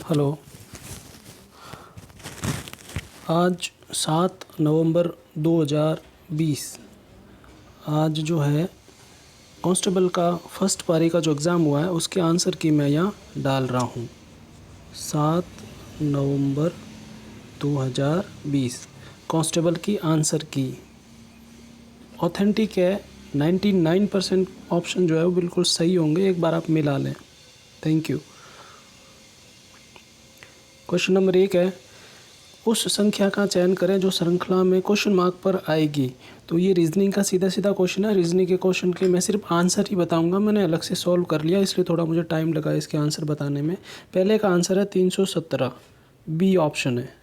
Hello. आज 7 नवंबर 2020। आज जो है कांस्टेबल का फर्स्ट पारी का जो एग्ज़ाम हुआ है उसके आंसर की मैं यहाँ डाल रहा हूँ। 7 नवंबर 2020 कांस्टेबल की आंसर की ऑथेंटिक है। 99% ऑप्शन जो है वो बिल्कुल सही होंगे, एक बार आप मिला लें। Thank you. क्वेश्चन नंबर 1 है, उस संख्या का चयन करें जो श्रृंखला में क्वेश्चन मार्क पर आएगी। तो ये रीजनिंग का सीधा सीधा क्वेश्चन है। रीजनिंग के क्वेश्चन के मैं सिर्फ आंसर ही बताऊंगा, मैंने अलग से सॉल्व कर लिया इसलिए थोड़ा मुझे टाइम लगा इसके आंसर बताने में। पहले का आंसर है 317, बी ऑप्शन है।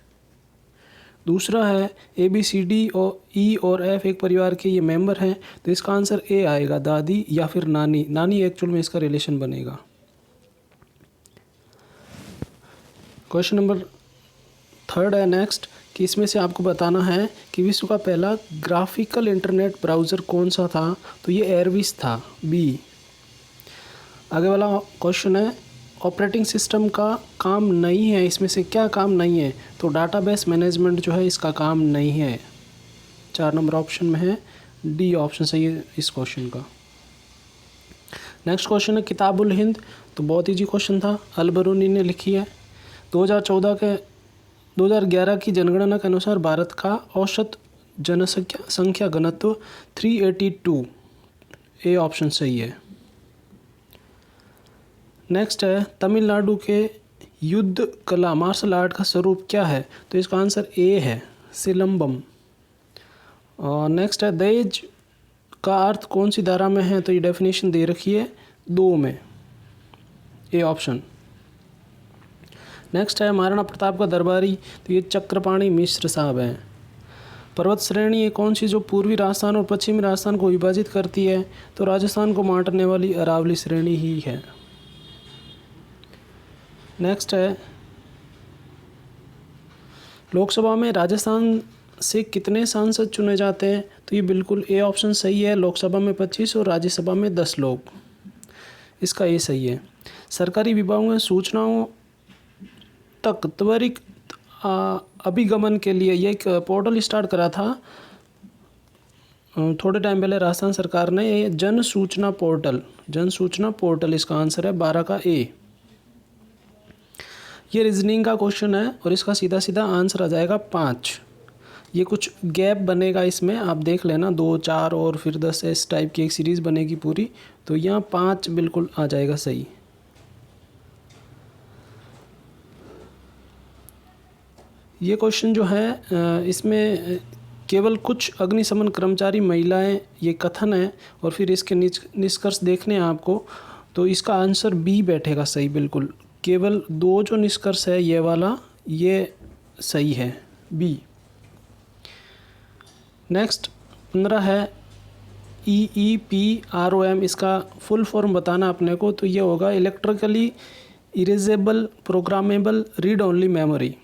दूसरा है ABCD और E और F एक परिवार के ये मेंबर हैं, तो इसका आंसर ए आएगा, दादी या फिर नानी। नानी एक्चुअल में इसका रिलेशन बनेगा। क्वेश्चन नंबर 3 है नेक्स्ट, कि इसमें से आपको बताना है कि विश्व का पहला ग्राफिकल इंटरनेट ब्राउज़र कौन सा था। तो ये एयरविस था, बी। आगे वाला क्वेश्चन है, ऑपरेटिंग सिस्टम का काम नहीं है, इसमें से क्या काम नहीं है। तो डाटाबेस मैनेजमेंट जो है इसका काम नहीं है। 4 नंबर ऑप्शन में है, डी ऑप्शन सही है इस क्वेश्चन का। नेक्स्ट क्वेश्चन है किताबुल हिंद। तो बहुत ईजी क्वेश्चन था, अल-बरूनी ने लिखी है। 2011 की जनगणना के अनुसार भारत का औसत जनसंख्या घनत्व 382, ए ऑप्शन सही है। नेक्स्ट है, तमिलनाडु के युद्ध कला मार्शल आर्ट का स्वरूप क्या है। तो इसका आंसर ए है, सिलंबम। और नेक्स्ट है, दहेज का अर्थ कौन सी धारा में है। तो ये डेफिनेशन दे रखी है 2 में, ए ऑप्शन। नेक्स्ट है, महाराणा प्रताप का दरबारी। तो ये चक्रपाणी मिश्र साहब हैं। पर्वत श्रेणी ये कौन सी जो पूर्वी राजस्थान और पश्चिमी राजस्थान को विभाजित करती है। तो राजस्थान को बांटने वाली अरावली श्रेणी ही है। नेक्स्ट है, लोकसभा में राजस्थान से कितने सांसद चुने जाते हैं। तो ये बिल्कुल ए ऑप्शन सही है, लोकसभा में 25 और राज्यसभा में 10 लोग, इसका ए सही है। सरकारी विभागों में सूचनाओं तक त्वरित अभिगमन के लिए ये एक पोर्टल स्टार्ट करा था थोड़े टाइम पहले राजस्थान सरकार ने, ये जन सूचना पोर्टल इसका आंसर है 12 का ए। ये रीजनिंग का क्वेश्चन है और इसका सीधा सीधा आंसर आ जाएगा 5। ये कुछ गैप बनेगा इसमें, आप देख लेना, 2, 4 और फिर 10 इस टाइप की एक सीरीज़ बनेगी पूरी। तो यहाँ 5 बिल्कुल आ जाएगा सही। ये क्वेश्चन जो है इसमें केवल कुछ अग्निशमन कर्मचारी महिलाएं, ये कथन है और फिर इसके निष्कर्ष देखने हैं आपको। तो इसका आंसर बी बैठेगा सही बिल्कुल। केवल 2 जो निष्कर्ष है ये वाला, ये सही है, बी। नेक्स्ट 15 है, EEPROM, इसका फुल फॉर्म बताना अपने को। तो ये होगा electrically erasable programmable read only memory.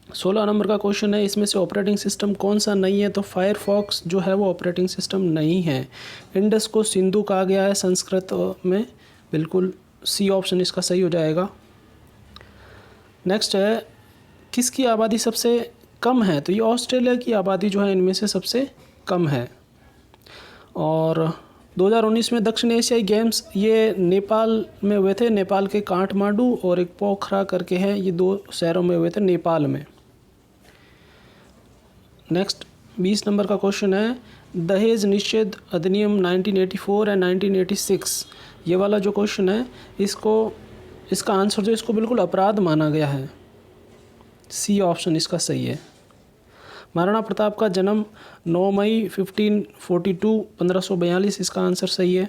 16 number का क्वेश्चन है, इसमें से ऑपरेटिंग सिस्टम कौन सा नहीं है। तो फायरफॉक्स जो है वो ऑपरेटिंग सिस्टम नहीं है। इंडस को सिंधु कहा गया है संस्कृत में, बिल्कुल सी ऑप्शन इसका सही हो जाएगा। नेक्स्ट है, किसकी आबादी सबसे कम है। तो ये ऑस्ट्रेलिया की आबादी जो है इनमें से सबसे कम है। और 2019 में दक्षिण एशियाई गेम्स ये नेपाल में हुए थे, नेपाल के काठमांडू और एक पोखरा करके है, ये 2 शहरों में हुए थे नेपाल में। नेक्स्ट 20 नंबर का क्वेश्चन है, दहेज निषेध अधिनियम 1984 एंड 1986, ये वाला जो क्वेश्चन है इसका आंसर जो इसको बिल्कुल अपराध माना गया है, सी ऑप्शन इसका सही है। महाराणा प्रताप का जन्म 9 मई 1542 इसका आंसर सही है।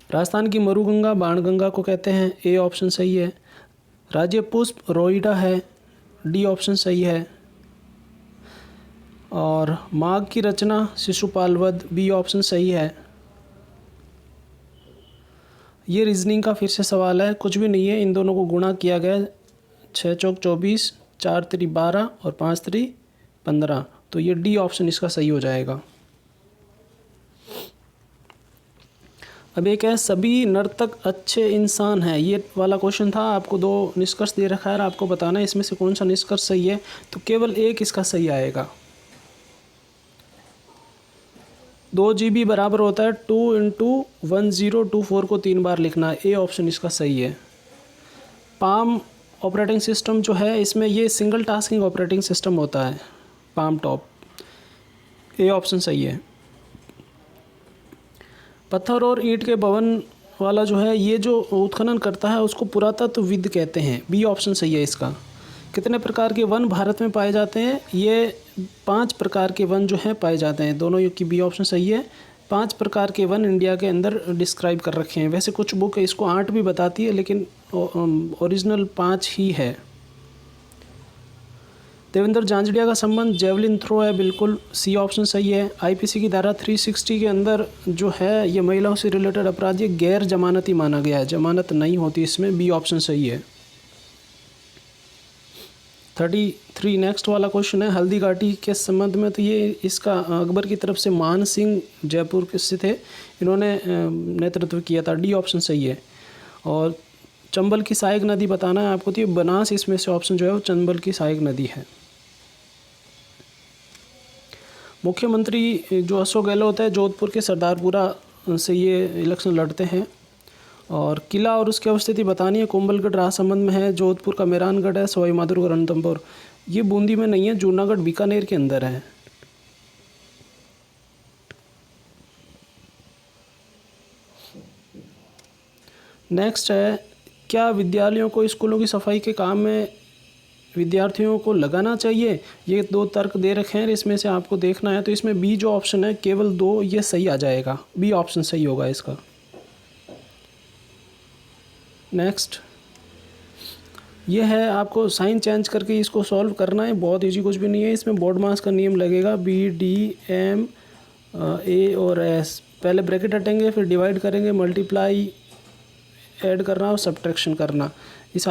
राजस्थान की मरुगंगा बाणगंगा को कहते हैं, ए ऑप्शन सही है। राज्य पुष्प रोइडा है, डी ऑप्शन सही है। और माघ की रचना शिशुपाल वध, बी ऑप्शन सही है। ये रीजनिंग का फिर से सवाल है, कुछ भी नहीं है, इन दोनों को गुणा किया गया, 6 चौक 24, 4 3 12 और 5 3 15। तो ये डी ऑप्शन इसका सही हो जाएगा। अब एक है सभी नर्तक अच्छे इंसान हैं, ये वाला क्वेश्चन था। आपको दो निष्कर्ष दे रखा है और आपको बताना है इसमें से कौन सा निष्कर्ष सही है। तो केवल एक इसका सही आएगा। 2 GB बराबर होता है 2 × 1024 को 3 बार लिखना। ए ऑप्शन इसका सही है। पाम ऑपरेटिंग सिस्टम जो है इसमें ये सिंगल टास्किंग ऑपरेटिंग सिस्टम होता है, पाम टॉप। ए ऑप्शन सही है। पत्थर और ईंट के भवन वाला जो है ये जो उत्खनन करता है उसको पुरातत्वविद कहते हैं। बी ऑप्शन सही है इसका। कितने प्रकार के वन भारत में पाए जाते हैं? ये 5 प्रकार के वन जो हैं पाए जाते हैं। दोनों की बी ऑप्शन सही है। 5 प्रकार के वन इंडिया के अंदर डिस्क्राइब कर रखे हैं। वैसे कुछ बुक इसको 8 भी बताती है, लेकिन ओरिजिनल 5 ही है। देवेंद्र झांझड़िया का संबंध जेवलिन थ्रो है, बिल्कुल सी ऑप्शन सही है। आईपीसी की धारा 360 के अंदर जो है ये महिलाओं से रिलेटेड अपराध ये गैर जमानती माना गया है, जमानत नहीं होती इसमें। बी ऑप्शन सही है। 33 नेक्स्ट वाला क्वेश्चन है हल्दी घाटी के संबंध में। तो ये इसका अकबर की तरफ से मान सिंह जयपुर से थे, इन्होंने नेतृत्व किया था। डी ऑप्शन सही है। और चंबल की सहायक नदी बताना है आपको, तो ये बनास इसमें से ऑप्शन जो है वो चंबल की सहायक नदी है। मुख्यमंत्री जो अशोक गहलोत है जोधपुर के सरदारपुरा से ये इलेक्शन लड़ते हैं। और किला और उसकी अवस्थिति बतानी है। कोंबलगढ़ राजसमंद में है, जोधपुर का मेहरानगढ़ है, सवाई माधोपुर रणथंभौर ये बूंदी में नहीं है, जूनागढ़ बीकानेर के अंदर है। नेक्स्ट है क्या विद्यालयों को स्कूलों की सफाई के काम में विद्यार्थियों को लगाना चाहिए? ये 2 तर्क दे रखे हैं, इसमें से आपको देखना है। तो इसमें बी जो ऑप्शन है केवल 2 ये सही आ जाएगा। बी ऑप्शन सही होगा इसका। नेक्स्ट ये है आपको साइन चेंज करके इसको सॉल्व करना है, बहुत इजी कुछ भी नहीं है। इसमें बोर्ड मास का नियम लगेगा, BDM A और S। पहले ब्रैकेट हटेंगे, फिर डिवाइड करेंगे, मल्टीप्लाई ऐड करना और सब्ट्रैक्शन करना। इस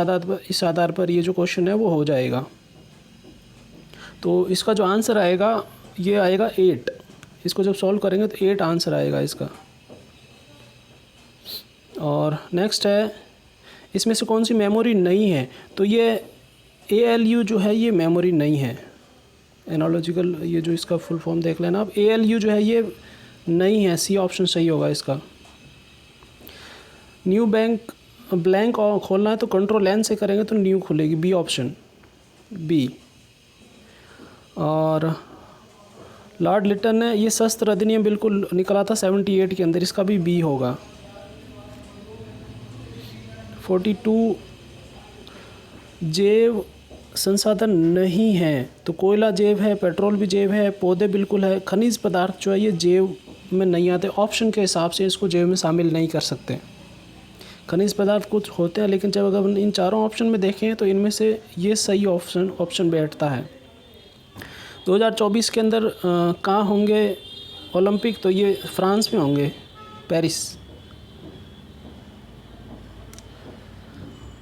आधार पर ये जो क्वेश्चन है वो हो जाएगा। तो इसका जो आंसर आएगा ये आएगा 8। इसको जब सॉल्व करेंगे तो 8 आंसर आएगा इसका। और नेक्स्ट है इसमें से कौन सी मेमोरी नहीं है? तो ये ALU जो है ये मेमोरी नहीं है। एनालॉजिकल ये जो इसका फुल फॉर्म देख लेना आप, ALU जो है ये नहीं है। सी ऑप्शन सही होगा इसका। न्यू ब्लैंक खोलना है तो कंट्रोल N से करेंगे तो न्यू खुलेगी। B option B. और लॉर्ड लिटन ने ये शस्त्र अधिनियम बिल्कुल निकला था 78 के अंदर, इसका भी बी होगा। 42 जैव संसाधन नहीं है, तो कोयला जैव है, पेट्रोल भी जैव है, पौधे बिल्कुल है, खनिज पदार्थ जो है ये जैव में नहीं आते। ऑप्शन के हिसाब से इसको जैव में शामिल नहीं कर सकते। खनिज पदार्थ कुछ होते हैं, लेकिन जब अगर इन चारों ऑप्शन में देखें तो इनमें से ये सही ऑप्शन बैठता है। 2024 के अंदर कहाँ होंगे ओलंपिक? तो ये फ्रांस में होंगे, पेरिस।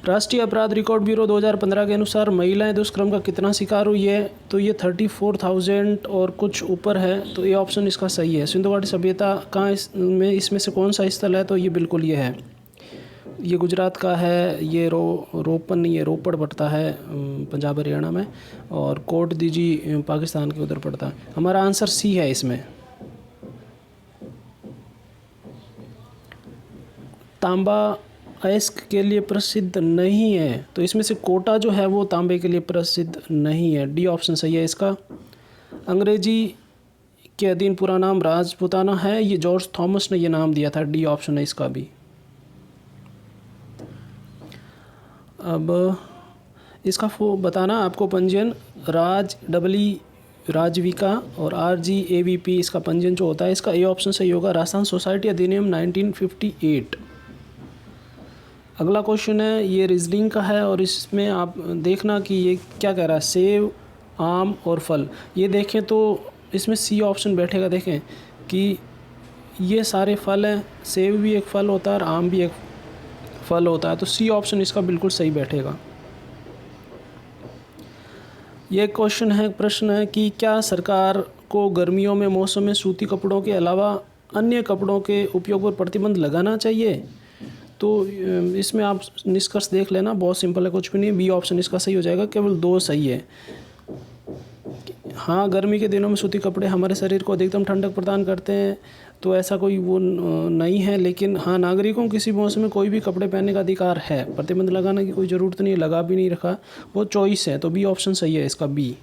राष्ट्रीय अपराध रिकॉर्ड ब्यूरो 2015 के अनुसार महिलाएं दुष्कर्म का कितना शिकार हुई है? तो ये 34,000 और कुछ ऊपर है। तो ये ऑप्शन इसका सही है। सिंधु घाटी सभ्यता कहाँ इसमें से कौन सा स्थल है? तो ये बिल्कुल ये है, ये गुजरात का है। ये रोपन नहीं, ये रोपड़ पड़ता है पंजाब हरियाणा में, और कोट दीजी पाकिस्तान के उधर पड़ता है। हमारा आंसर सी है इसमें। तांबा अयस्क के लिए प्रसिद्ध नहीं है, तो इसमें से कोटा जो है वो तांबे के लिए प्रसिद्ध नहीं है। डी ऑप्शन सही है इसका। अंग्रेजी के अधीन पूरा नाम राजपुताना है, ये जॉर्ज थॉमस ने ये नाम दिया था। डी ऑप्शन है इसका भी। अब इसका बताना आपको पंजीयन राजविका और RGAVP इसका पंजीयन जो होता है, इसका ए ऑप्शन सही होगा। राजस्थान सोसाइटी अधिनियम 1958। अगला क्वेश्चन है ये रीजनिंग का है, और इसमें आप देखना कि ये क्या कह रहा है। सेब, आम और फल, ये देखें तो इसमें सी ऑप्शन बैठेगा। देखें कि ये सारे फल हैं, सेब भी एक फल होता है और आम भी एक फल होता है, तो सी ऑप्शन इसका बिल्कुल सही बैठेगा। ये क्वेश्चन है, प्रश्न है कि क्या सरकार को गर्मियों में मौसम में सूती कपड़ों के अलावा अन्य कपड़ों के उपयोग पर प्रतिबंध लगाना चाहिए? तो इसमें आप निष्कर्ष देख लेना, बहुत सिंपल है, कुछ भी नहीं। बी ऑप्शन इसका सही हो जाएगा, केवल 2 सही है। हाँ, गर्मी के दिनों में सूती कपड़े हमारे शरीर को अधिकतम ठंडक प्रदान करते हैं, तो ऐसा कोई वो नहीं है। लेकिन हाँ, नागरिकों को किसी मौसम में कोई भी कपड़े पहनने का अधिकार है, प्रतिबंध लगाने की कोई ज़रूरत नहीं है, लगा भी नहीं रखा, वो चॉइस है। तो बी ऑप्शन सही है इसका, बी।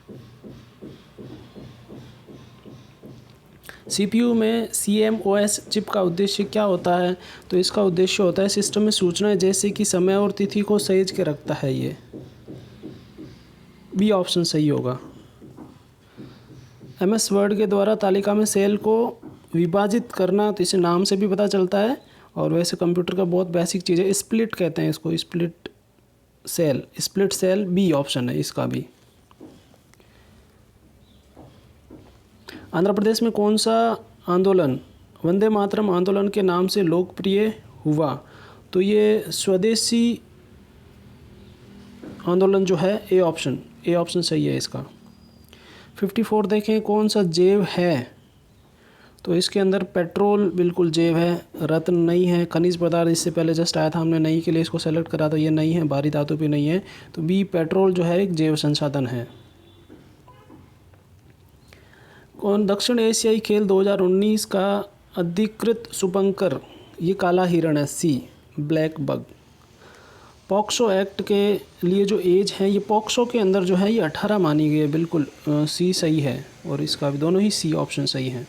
सीपीयू में CMOS चिप का उद्देश्य क्या होता है? तो इसका उद्देश्य होता है सिस्टम में सूचनाएं जैसे कि समय और तिथि को सहेज के रखता है ये। बी ऑप्शन सही होगा। MS वर्ड के द्वारा तालिका में सेल को विभाजित करना, तो इसे नाम से भी पता चलता है, और वैसे कंप्यूटर का बहुत बेसिक चीज़ है, स्प्लिट कहते हैं इसको, स्प्लिट सेल, बी ऑप्शन है इसका भी। आंध्र प्रदेश में कौन सा आंदोलन वंदे मातरम आंदोलन के नाम से लोकप्रिय हुआ? तो ये स्वदेशी आंदोलन जो है, ए ऑप्शन सही है इसका। 54 देखें, कौन सा जैव है? तो इसके अंदर पेट्रोल बिल्कुल जैव है, रत्न नहीं है, खनिज पदार्थ इससे पहले जस्ट आया था, हमने नहीं के लिए इसको सेलेक्ट करा, तो ये नहीं है, भारी धातु भी नहीं है, तो बी पेट्रोल जो है एक जैव संसाधन है। कौन दक्षिण एशियाई खेल 2019 का अधिकृत शुभंकर? ये काला हिरण है, सी ब्लैक बग। पॉक्सो एक्ट के लिए जो एज है, ये पॉक्सो के अंदर जो है ये 18 मानी गई है, बिल्कुल सी सही है, और इसका भी दोनों ही सी ऑप्शन सही है।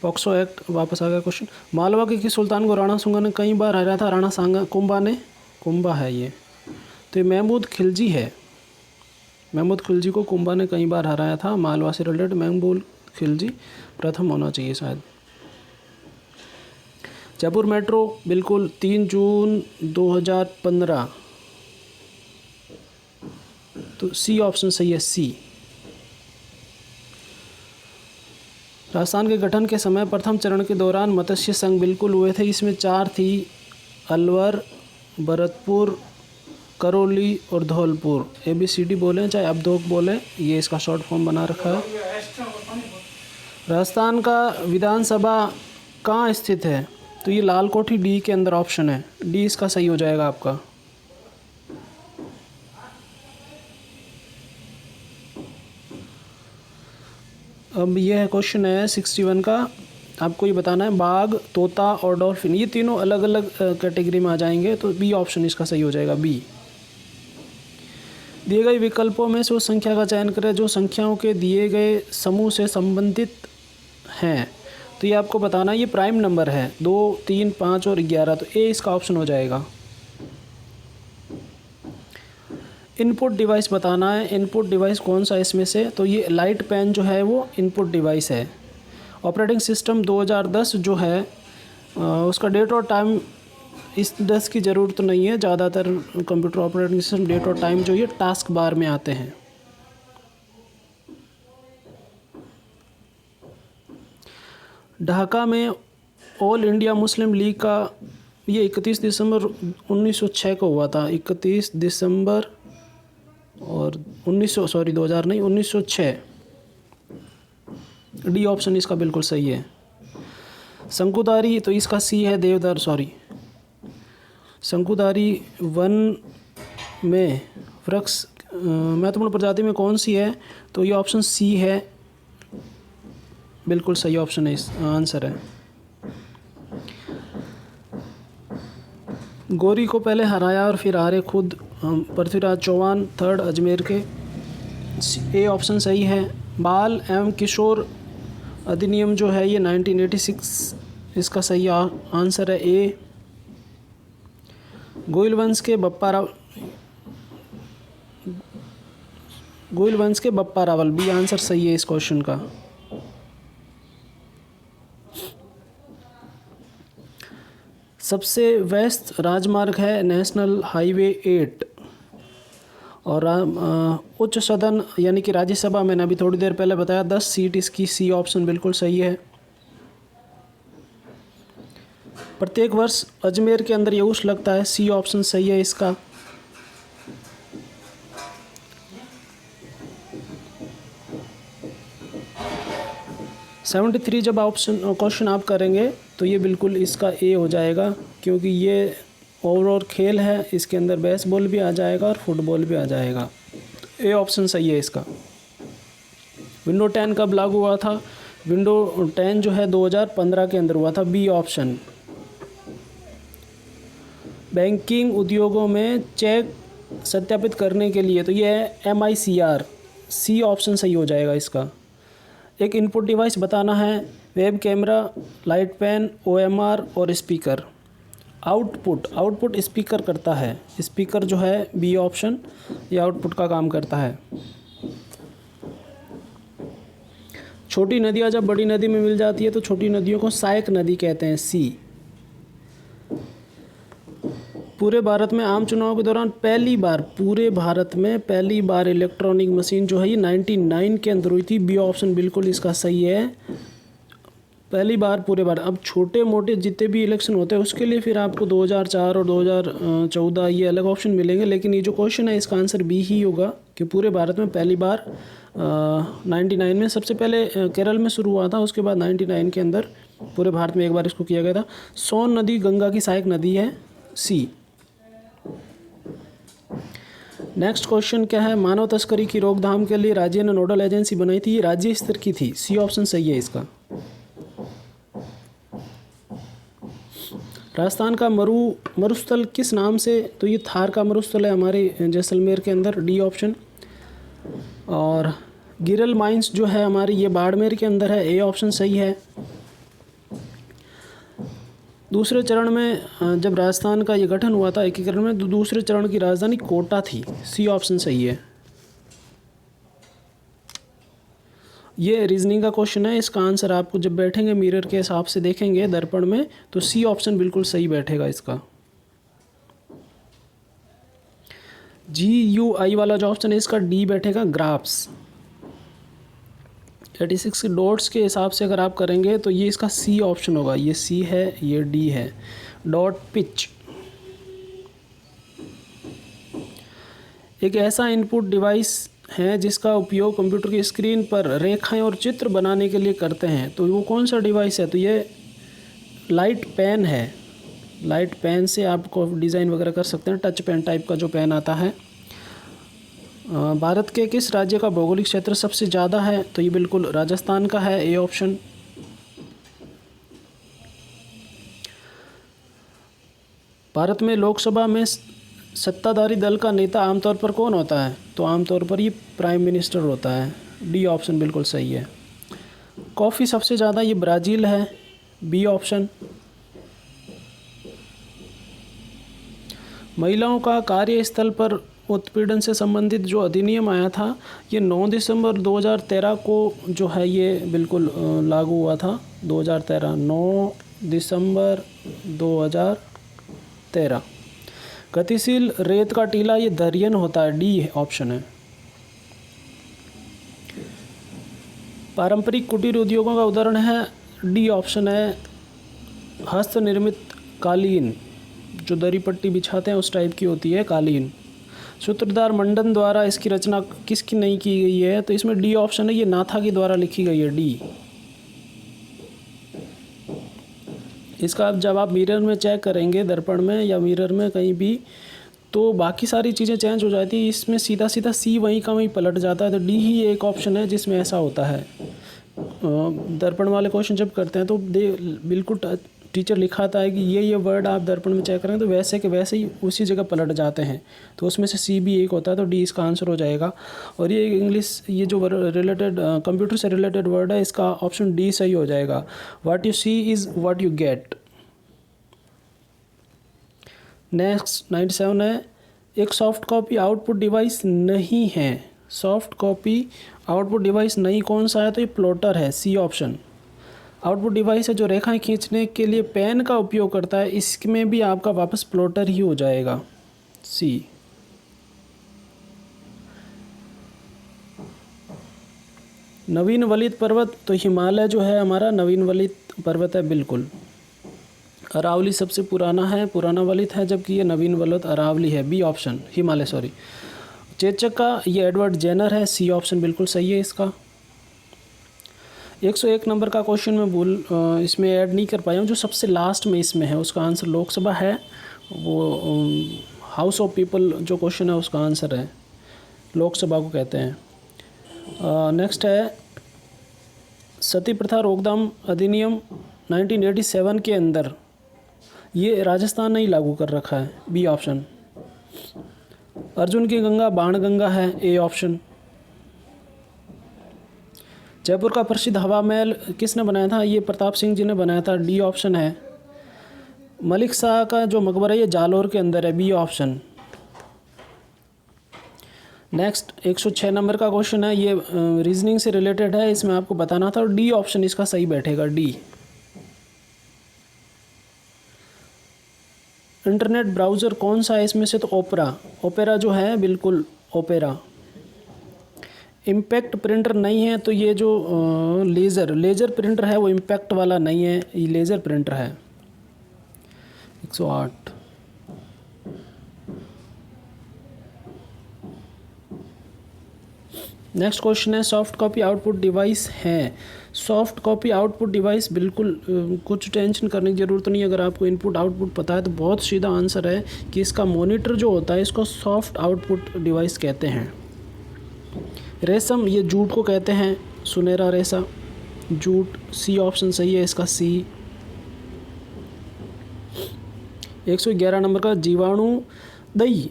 पॉक्सो एक्ट वापस आ गया क्वेश्चन। मालवा के किस सुल्तान को राणा सांगा ने कई बार हराया था? राणा सांगा कुंभा है ये, तो ये महमूद खिलजी है। महमूद खिलजी को कुंभा ने कई बार हराया था। मालवा से रिलेटेड महमूद खिलजी प्रथम होना चाहिए शायद। जयपुर मेट्रो बिल्कुल 3 जून 2015, तो सी ऑप्शन सही है, सी। राजस्थान के गठन के समय प्रथम चरण के दौरान मत्स्य संघ बिल्कुल हुए थे, इसमें 4 थी, अलवर, भरतपुर, करौली और धौलपुर। ABCD बोलें चाहे अबधोक बोलें, ये इसका शॉर्ट फॉर्म बना रखा है। राजस्थान का विधानसभा कहाँ स्थित है? तो ये लालकोठी, डी के अंदर ऑप्शन है, डी इसका सही हो जाएगा आपका। अब ये है क्वेश्चन है 61 का, आपको ये बताना है बाघ, तोता और डॉल्फिन, ये तीनों अलग अलग कैटेगरी में आ जाएंगे, तो बी ऑप्शन इसका सही हो जाएगा, बी। दिए गए विकल्पों में से उस संख्या का चयन करें जो संख्याओं के दिए गए समूह से संबंधित हैं। तो ये आपको बताना, ये प्राइम नंबर है, 2, 3, 5 और 11, तो ए इसका ऑप्शन हो जाएगा। इनपुट डिवाइस बताना है, इनपुट डिवाइस कौन सा इसमें से? तो ये लाइट पेन जो है वो इनपुट डिवाइस है। ऑपरेटिंग सिस्टम 2010 जो है उसका डेट और टाइम, इस 10 की ज़रूरत नहीं है, ज़्यादातर कंप्यूटर ऑपरेटिंग सिस्टम डेट और टाइम जो ये टास्क बार में आते हैं। ढाका में ऑल इंडिया मुस्लिम लीग का ये 31 दिसंबर 1906 को हुआ था, 31 दिसंबर और 2000 नहीं, 1906। डी ऑप्शन इसका बिल्कुल सही है। शंकुधारी, तो इसका सी है, देवदार, शंकुधारी वन में वृक्ष महत्वपूर्ण प्रजाति में कौन सी है? तो ये ऑप्शन सी है, बिल्कुल सही ऑप्शन है, इस आंसर है। गौरी को पहले हराया और फिर हारे खुद पृथ्वीराज चौहान, 3rd अजमेर के, ए ऑप्शन सही है। बाल एवं किशोर अधिनियम जो है ये 1986, इसका सही आंसर है, ए। गोइल वंश के बप्पा रावल, बी आंसर सही है इस क्वेश्चन का। सबसे व्यस्त राजमार्ग है नेशनल हाईवे 8, और उच्च सदन यानी कि राज्यसभा, मैंने अभी थोड़ी देर पहले बताया 10 सीट इसकी, सी ऑप्शन बिल्कुल सही है। प्रत्येक वर्ष अजमेर के अंदर यऊश लगता है, सी ऑप्शन सही है इसका। 73 जब ऑप्शन क्वेश्चन आप करेंगे तो ये बिल्कुल इसका ए हो जाएगा, क्योंकि ये ओवरऑल खेल है, इसके अंदर बेसबॉल भी आ जाएगा और फुटबॉल भी आ जाएगा। ए ऑप्शन सही है इसका। विंडो 10 कब लागू हुआ था? विंडो 10 जो है 2015 के अंदर हुआ था, बी ऑप्शन। बैंकिंग उद्योगों में चेक सत्यापित करने के लिए तो ये है MICR, सी ऑप्शन सही हो जाएगा इसका। एक इनपुट डिवाइस बताना है, web camera, light pen, OMR और स्पीकर। आउटपुट स्पीकर करता है, स्पीकर जो है बी ऑप्शन, ये आउटपुट का काम करता है। छोटी नदियाँ जब बड़ी नदी में मिल जाती है तो छोटी नदियों को सहायक नदी कहते हैं, सी। पूरे भारत में आम चुनाव के दौरान पूरे भारत में पहली बार इलेक्ट्रॉनिक मशीन जो है ये 99 के अंदर हुई थी, बी ऑप्शन बिल्कुल इसका सही है। पहली बार पूरे भारत। अब छोटे मोटे जितने भी इलेक्शन होते हैं उसके लिए फिर आपको 2004 और 2014 ये अलग ऑप्शन मिलेंगे, लेकिन ये जो क्वेश्चन है इसका आंसर बी ही होगा कि पूरे भारत में पहली बार 99 में, सबसे पहले केरल में शुरू हुआ था, उसके बाद 99 के अंदर पूरे भारत में एक बार इसको किया गया था। सोन नदी गंगा की सहायक नदी है, सी। नेक्स्ट क्वेश्चन क्या है? मानव तस्करी की रोकथाम के लिए राज्य ने नोडल एजेंसी बनाई थी, राज्य स्तर की थी, सी ऑप्शन सही है इसका। राजस्थान का मरुस्थल किस नाम से? तो ये थार का मरुस्थल है हमारे जैसलमेर के अंदर, डी ऑप्शन। और गिरल माइंस जो है हमारी ये बाड़मेर के अंदर है, ए ऑप्शन सही है। दूसरे चरण में जब राजस्थान का ये गठन हुआ था एकीकरण में, तो दूसरे चरण की राजधानी कोटा थी, सी ऑप्शन सही है। ये रीजनिंग का क्वेश्चन है, इसका आंसर आपको जब बैठेंगे मिरर के हिसाब से देखेंगे दर्पण में तो सी ऑप्शन बिल्कुल सही बैठेगा इसका। GUI वाला जो ऑप्शन है इसका डी बैठेगा, ग्राफ्स। 86 डॉट्स के हिसाब से अगर आप करेंगे तो ये इसका सी ऑप्शन होगा, ये सी है, ये डी है। डॉट पिच एक ऐसा इनपुट डिवाइस है जिसका उपयोग कंप्यूटर की स्क्रीन पर रेखाएं और चित्र बनाने के लिए करते हैं, तो वो कौन सा डिवाइस है? तो ये लाइट पेन है। लाइट पेन से आपको डिज़ाइन वगैरह कर सकते हैं, टच पेन टाइप का जो पेन आता है। भारत के किस राज्य का भौगोलिक क्षेत्र सबसे ज़्यादा है? तो ये बिल्कुल राजस्थान का है, ए ऑप्शन। भारत में लोकसभा में सत्ताधारी दल का नेता आमतौर पर कौन होता है? तो आमतौर पर ये प्राइम मिनिस्टर होता है, डी ऑप्शन बिल्कुल सही है। कॉफ़ी सबसे ज़्यादा ये ब्राज़ील है, बी ऑप्शन। महिलाओं का कार्यस्थल पर उत्पीड़न से संबंधित जो अधिनियम आया था ये 9 दिसंबर 2013 को जो है ये बिल्कुल लागू हुआ था। 2013 9 दिसंबर 2013। गतिशील रेत का टीला ये दरियन होता है, डी ऑप्शन है। पारंपरिक कुटीर उद्योगों का उदाहरण है, डी ऑप्शन है, हस्त निर्मित कालीन, जो दरी पट्टी बिछाते हैं उस टाइप की होती है कालीन। सूत्रधार मंडन द्वारा इसकी रचना किसकी नहीं की गई है? तो इसमें डी ऑप्शन है, ये नाथा के द्वारा लिखी गई है, डी। इसका जब आप मिरर में चेक करेंगे, दर्पण में या मिरर में कहीं भी, तो बाकी सारी चीज़ें चेंज हो जाती है, इसमें सीधा सीधा सी वहीं का वहीं पलट जाता है, तो डी ही एक ऑप्शन है जिसमें ऐसा होता है। दर्पण वाले क्वेश्चन जब करते हैं तो बिल्कुल टीचर लिखाता है कि ये वर्ड आप दर्पण में चेक करें तो वैसे के वैसे ही उसी जगह पलट जाते हैं, तो उसमें से सी भी एक होता है, तो डी इसका आंसर हो जाएगा। और ये इंग्लिश, ये जो रिलेटेड कंप्यूटर से रिलेटेड वर्ड है, इसका ऑप्शन डी सही हो जाएगा। What you see is what you get. Next 97 है, एक सॉफ्ट कॉपी आउटपुट डिवाइस नहीं है। सॉफ्ट कॉपी आउटपुट डिवाइस नहीं कौन सा है? तो ये प्लॉटर है, सी ऑप्शन। आउटपुट डिवाइस है जो रेखाएं खींचने के लिए पेन का उपयोग करता है, इसमें भी आपका वापस प्लॉटर ही हो जाएगा, सी। नवीन वलित पर्वत, तो हिमालय जो है हमारा नवीन वलित पर्वत है, बिल्कुल। अरावली सबसे पुराना है, पुराना वलित है, जबकि ये नवीन वलित अरावली है, बी ऑप्शन, हिमालय सॉरी। चेचक का ये एडवर्ड जेनर है, सी ऑप्शन बिल्कुल सही है इसका। 101 नंबर का क्वेश्चन मैं इसमें ऐड नहीं कर पाया हूँ, जो सबसे लास्ट में इसमें है उसका आंसर लोकसभा है। वो हाउस ऑफ पीपल जो क्वेश्चन है उसका आंसर है, लोकसभा को कहते हैं। नेक्स्ट है सती प्रथा रोकथाम अधिनियम 1987 के अंदर ये राजस्थान ने ही लागू कर रखा है, बी ऑप्शन। अर्जुन की गंगा बाणगंगा है, ए ऑप्शन। जयपुर का प्रसिद्ध हवा महल किसने बनाया था, ये प्रताप सिंह जी ने बनाया था, डी ऑप्शन है। मलिक शाह का जो मकबरा है ये जालौर के अंदर है, बी ऑप्शन। नेक्स्ट 106 नंबर का क्वेश्चन है, ये रीजनिंग से रिलेटेड है, इसमें आपको बताना था, और डी ऑप्शन इसका सही बैठेगा, डी। इंटरनेट ब्राउज़र कौन सा है इसमें से, तो ओपेरा जो है, बिल्कुल ओपेरा। इम्पैक्ट प्रिंटर नहीं है तो ये जो लेज़र प्रिंटर है वो इम्पैक्ट वाला नहीं है, ये लेज़र प्रिंटर है। 108। नेक्स्ट क्वेश्चन है सॉफ्ट कॉपी आउटपुट डिवाइस है। सॉफ्ट कॉपी आउटपुट डिवाइस बिल्कुल कुछ टेंशन करने की ज़रूरत नहीं है। अगर आपको इनपुट आउटपुट पता है तो बहुत सीधा आंसर है कि इसका मॉनिटर जो होता है इसको सॉफ्ट आउटपुट डिवाइस कहते हैं। रेशम, ये जूट को कहते हैं, सुनहरा रेशा, जूट, सी ऑप्शन सही है इसका, सी। 111 नंबर का जीवाणु दही।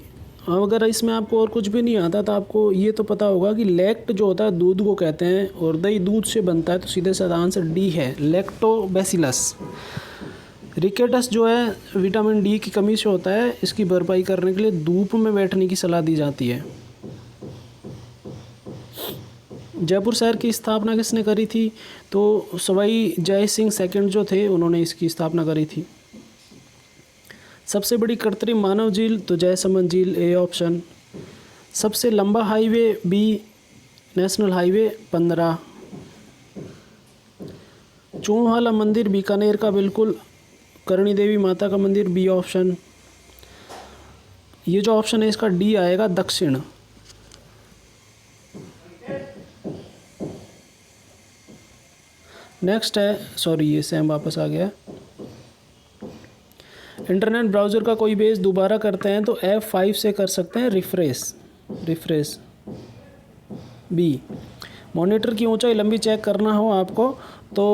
अगर इसमें आपको और कुछ भी नहीं आता तो आपको ये तो पता होगा कि लैक्ट जो होता है दूध को कहते हैं और दही दूध से बनता है, तो सीधे साधा आंसर डी है, लैक्टोबैसिलस। रिकेटस जो है विटामिन डी की कमी से होता है, इसकी भरपाई करने के लिए धूप में बैठने की सलाह दी जाती है। जयपुर शहर की स्थापना किसने करी थी, तो सवाई जय सिंह सेकंड जो थे उन्होंने इसकी स्थापना करी थी। सबसे बड़ी कृत्रिम मानव झील तो जयसमंद झील, ए ऑप्शन। सबसे लंबा हाईवे, बी नेशनल हाईवे 15। चूंवाला मंदिर बीकानेर का, बिल्कुल करणी देवी माता का मंदिर, बी ऑप्शन। ये जो ऑप्शन है इसका डी आएगा, दक्षिण। नेक्स्ट है, सॉरी ये सेम वापस आ गया। इंटरनेट ब्राउज़र का कोई पेज दोबारा करते हैं तो F5 से कर सकते हैं रिफ्रेश, बी। मॉनिटर की ऊंचाई लंबी चेक करना हो आपको तो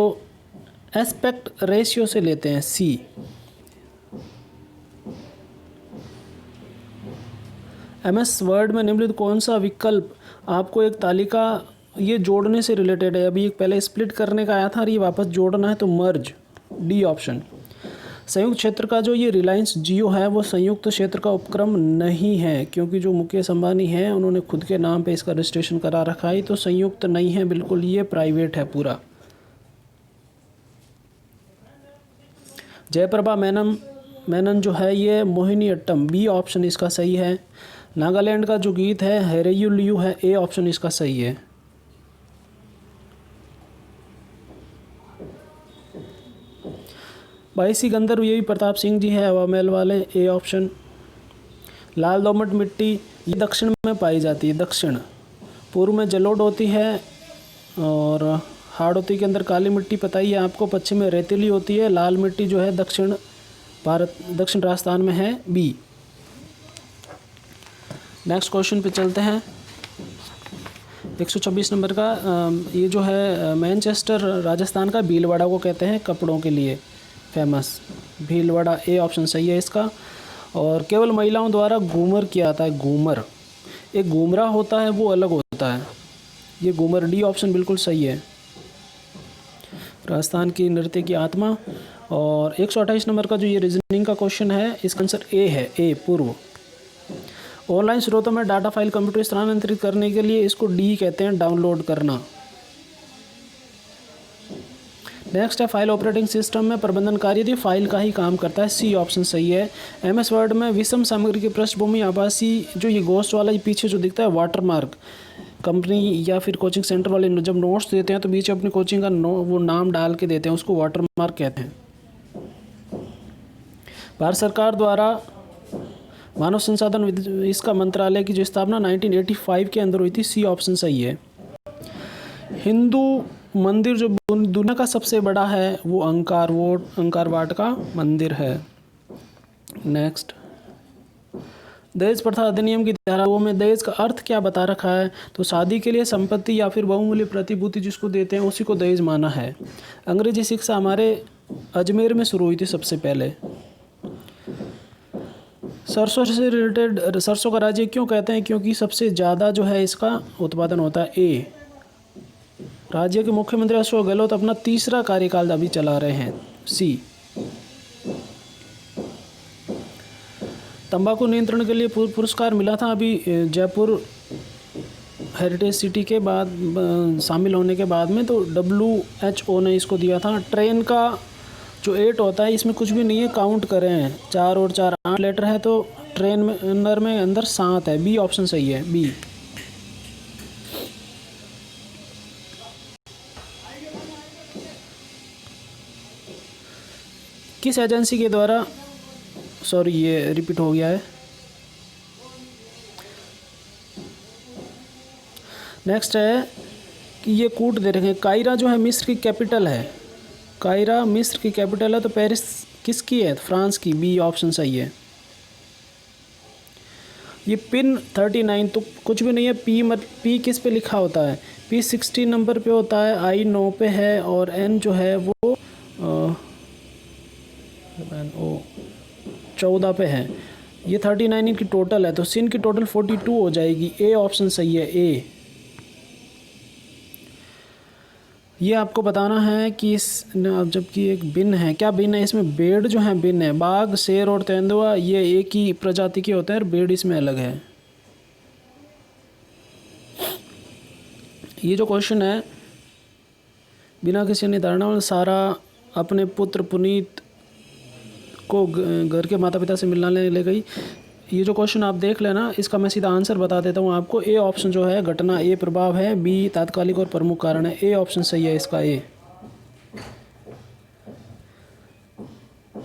एस्पेक्ट रेशियो से लेते हैं, सी। MS वर्ड में निम्नलिखित कौन सा विकल्प आपको एक तालिका, ये जोड़ने से रिलेटेड है, अभी एक पहले स्प्लिट करने का आया था और ये वापस जोड़ना है, तो मर्ज, डी ऑप्शन। संयुक्त क्षेत्र का जो ये रिलायंस जियो है वो संयुक्त क्षेत्र का उपक्रम नहीं है, क्योंकि जो मुकेश अंबानी है उन्होंने खुद के नाम पे इसका रजिस्ट्रेशन करा रखा है, तो संयुक्त नहीं है, बिल्कुल ये प्राइवेट है पूरा। जयप्रभा मेनन जो है ये मोहिनी अट्टम, बी ऑप्शन इसका सही है। नागालैंड का जो गीत है हेरेयू लियू है, ए ऑप्शन इसका सही है। बाईसी गंधर्व ये भी प्रताप सिंह जी है, हवा महल वाले, ए ऑप्शन। लाल दोमट मिट्टी ये दक्षिण में पाई जाती है, दक्षिण। पूर्व में जलोढ़ होती है और हाड़ौती के अंदर काली मिट्टी पता ही है आपको, पश्चिम में रेतीली होती है, लाल मिट्टी जो है दक्षिण भारत, दक्षिण राजस्थान में है, बी। नेक्स्ट क्वेश्चन पे चलते हैं। 126 नंबर का, ये जो है मैनचेस्टर राजस्थान का भीलवाड़ा को कहते हैं, कपड़ों के लिए फेमस, भीलवाड़ा, ए ऑप्शन सही है इसका। और केवल महिलाओं द्वारा घूमर किया जाता है, घूमर। एक घूमरा होता है वो अलग होता है, ये घूमर, डी ऑप्शन बिल्कुल सही है, राजस्थान की नृत्य की आत्मा। और 128 नंबर का जो ये रीजनिंग का क्वेश्चन है इसका आंसर ए है, ए पूर्व। ऑनलाइन स्रोतों में डाटा फाइल कंप्यूटर स्थानांतरित करने के लिए इसको डी कहते हैं, डाउनलोड करना। नेक्स्ट है फाइल ऑपरेटिंग सिस्टम में प्रबंधन कार्य यदि फाइल का ही काम करता है, सी ऑप्शन सही है। MS वर्ड में विषम सामग्री की पृष्ठभूमि आभासी, जो ये गोस्ट वाला ये पीछे जो दिखता है वाटरमार्क, कंपनी या फिर कोचिंग सेंटर वाले जब नोट्स देते हैं तो बीच अपनी कोचिंग का वो नाम डाल के देते हैं, उसको वाटरमार्क कहते हैं। भारत सरकार द्वारा मानव संसाधन इसका मंत्रालय की जो स्थापना 1985 के अंदर हुई थी, सी ऑप्शन सही है। हिंदू मंदिर जो दुनिया का सबसे बड़ा है वो अंकार वाट का मंदिर है। नेक्स्ट, दहेज प्रथा अधिनियम की धाराओं में दहेज का अर्थ क्या बता रखा है? तो शादी के लिए संपत्ति या फिर बहुमूल्य प्रतिभूति जिसको देते हैं उसी को दहेज माना है। अंग्रेजी शिक्षा हमारे अजमेर में शुरू हुई थी सबसे पहले। सरसों से रिलेटेड, सरसों का राज्य क्यों कहते हैं? क्योंकि सबसे ज़्यादा जो है इसका उत्पादन होता है। ए, राज्य के मुख्यमंत्री अशोक गहलोत अपना तीसरा कार्यकाल अभी चला रहे हैं। सी, तंबाकू नियंत्रण के लिए पुरस्कार मिला था अभी जयपुर हेरिटेज सिटी के बाद शामिल होने के बाद में, तो WHO ने इसको दिया था। ट्रेन का जो 8 होता है इसमें कुछ भी नहीं है, काउंट करें 4 और 4 8 लेटर है, तो ट्रेन में अंदर 7 है। बी ऑप्शन सही है, बी। किस एजेंसी के द्वारा, सॉरी ये रिपीट हो गया है। नेक्स्ट है कि ये कूट दे रखे हैं। कायरा जो है मिस्र की कैपिटल है। कायरा मिस्र की कैपिटल है, तो पेरिस किसकी है? फ्रांस की। बी ऑप्शन सही है। ये पिन 39 तो कुछ भी नहीं है। पी किस पे लिखा होता है? पी 16 नंबर पे होता है, आई 9 पे है, और एन जो है वो 14 पे है। ये 39 इनकी टोटल है, तो सिन की टोटल 42 हो जाएगी। ए ऑप्शन सही है, ए। ये आपको बताना है कि अब जबकि एक बिन है, क्या बिन है? इसमें बेड़ जो है बिन है। बाघ, शेर और तेंदुआ ये एक ही प्रजाति के होते हैं, और बेड़ इसमें अलग है। ये जो क्वेश्चन है, बिना किसी निर्धारणा में सारा अपने पुत्र पुनीत को घर के माता पिता से मिलने ले गई। ये जो क्वेश्चन आप देख लेना, इसका मैं सीधा आंसर बता देता हूँ आपको। ए ऑप्शन जो है घटना, ए प्रभाव है, बी तात्कालिक और प्रमुख कारण है। ए ऑप्शन सही है इसका, ए।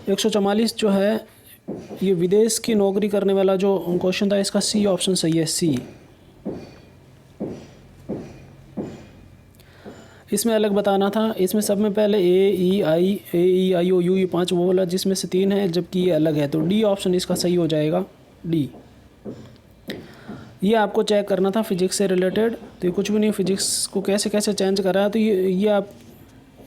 144 जो है ये विदेश की नौकरी करने वाला जो क्वेश्चन था, इसका सी ऑप्शन सही है, सी। इसमें अलग बताना था। इसमें सब में पहले A, E, I, O, U ये 5 वो वाला जिसमें से 3 है, जबकि ये अलग है, तो डी ऑप्शन इसका सही हो जाएगा, डी। ये आपको चेक करना था फिजिक्स से रिलेटेड, तो ये कुछ भी नहीं, फिजिक्स को कैसे कैसे चेंज कर रहा है। तो ये आप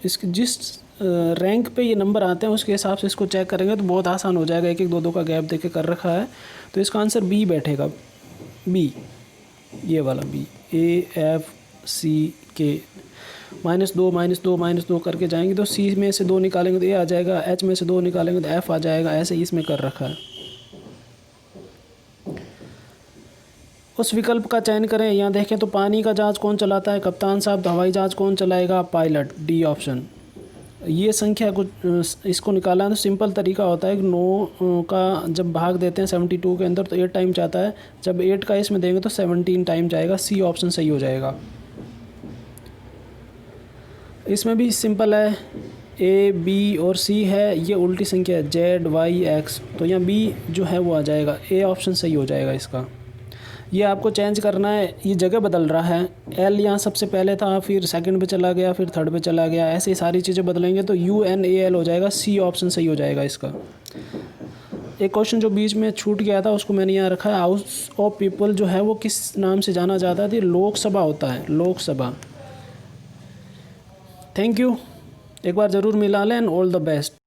इसके जिस रैंक पे ये नंबर आते हैं उसके हिसाब से इसको चेक करेंगे तो बहुत आसान हो जाएगा। 1 1 2 2 का गैप देके कर रखा है, तो इसका आंसर बी बैठेगा, बी, ये वाला B. A, F, C, K -2 करके जाएंगे तो सी में से 2 निकालेंगे तो ए आ जाएगा, एच में से 2 निकालेंगे तो एफ आ जाएगा। ऐसे ही इसमें कर रखा है। उस विकल्प का चयन करें। यहाँ देखें तो पानी का जहाज कौन चलाता है? कप्तान साहब। तो हवाई जहाज कौन चलाएगा? Pilot, D option. ये संख्या कुछ इसको निकालना तो सिंपल तरीका होता है कि 9 का जब भाग देते हैं 72 के अंदर तो 8 टाइम जाता है, जब 8 का इसमें देंगे तो 17 टाइम जाएगा। सी ऑप्शन सही हो जाएगा। इसमें भी सिंपल है, ए, बी और सी है, ये उल्टी संख्या है, जेड, वाई, एक्स, तो यहाँ बी जो है वो आ जाएगा। ए ऑप्शन सही हो जाएगा इसका। ये आपको चेंज करना है, ये जगह बदल रहा है। एल यहाँ सबसे पहले था, फिर सेकंड पे चला गया, फिर थर्ड पे चला गया, ऐसे ही सारी चीज़ें बदलेंगे तो UNAL हो जाएगा। सी ऑप्शन सही हो जाएगा इसका। एक क्वेश्चन जो बीच में छूट गया था उसको मैंने यहाँ रखा है। हाउस ऑफ पीपल जो है वो किस नाम से जाना जाता है? लोकसभा होता है, लोकसभा। थैंक यू, एक बार ज़रूर मिला लें। All the best.